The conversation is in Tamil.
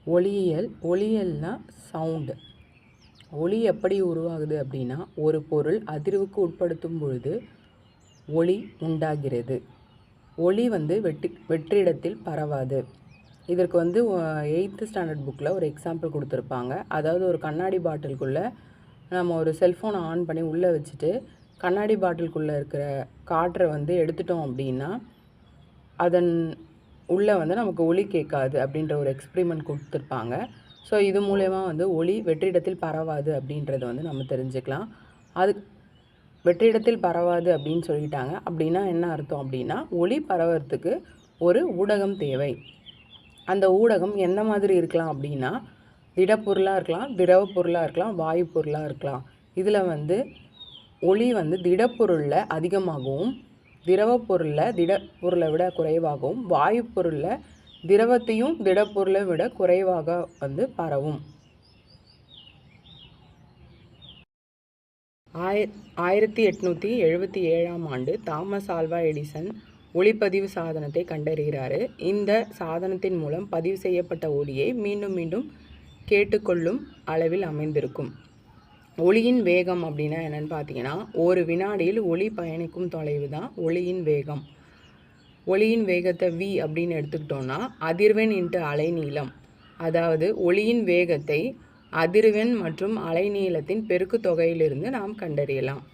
ஒலியல்னா சவுண்டு. ஒலி எப்படி உருவாகுது அப்படின்னா, ஒரு பொருள் அதிர்வுக்கு உட்படுத்தும் பொழுது ஒலி உண்டாகிறது. ஒலி வெற்றிடத்தில் பரவாது. இதற்கு 8th ஸ்டாண்டர்ட் புக்கில் ஒரு எக்ஸாம்பிள் கொடுத்துருப்பாங்க. அதாவது ஒரு கண்ணாடி பாட்டிலுக்குள்ளே நம்ம ஒரு செல்ஃபோனை ஆன் பண்ணி உள்ளே வச்சுட்டு கண்ணாடி பாட்டிலுக்குள்ளே இருக்கிற காற்றை எடுத்துட்டோம் அப்படின்னா அதன் உள்ளே நமக்கு ஒலி கேட்காது அப்படின்ற ஒரு எக்ஸ்பிரிமெண்ட் கொடுத்துருப்பாங்க. ஸோ இது மூலயமா ஒலி வெற்றிடத்தில் பரவாது அப்படின்றத நம்ம தெரிஞ்சுக்கலாம். அது வெற்றிடத்தில் பரவாது அப்படின்னு சொல்லிட்டாங்க. அப்படின்னா என்ன அர்த்தம் அப்படின்னா, ஒலி பரவறதுக்கு ஒரு ஊடகம் தேவை. அந்த ஊடகம் எந்த மாதிரி இருக்கலாம் அப்படின்னா, திடப்பொருளாக இருக்கலாம், திரவ பொருளாக இருக்கலாம், வாயு பொருளாக இருக்கலாம். இதில் ஒலி திடப்பொருளில் அதிகமாகவும், திரவ பொருளில் திடப்பொருளை விட குறைவாகவும், வாயு பொருளில் திரவத்தையும் திடப்பொருளை விட குறைவாக பரவும். 1877ஆம் ஆண்டு தாமஸ் ஆல்வா எடிசன் ஒலிப்பதிவு சாதனத்தை கண்டறிகிறாரு. இந்த சாதனத்தின் மூலம் பதிவு செய்யப்பட்ட ஒலியை மீண்டும் மீண்டும் கேட்டுக்கொள்ளும் அளவில் அமைந்திருக்கும். ஒலியின் வேகம் அப்படின்னா என்னென்னு பார்த்தீங்கன்னா, ஒரு வினாடியில் ஒலி பயணிக்கும் தொலைவு தான் ஒலியின் வேகம். ஒலியின் வேகத்தை v அப்படின்னு எடுத்துக்கிட்டோன்னா, அதிர்வெண் இன்ட்டு அலைநீளம். அதாவது ஒலியின் வேகத்தை அதிர்வெண் மற்றும் அலைநீளத்தின் பெருக்கு தொகையிலிருந்து நாம் கண்டறியலாம்.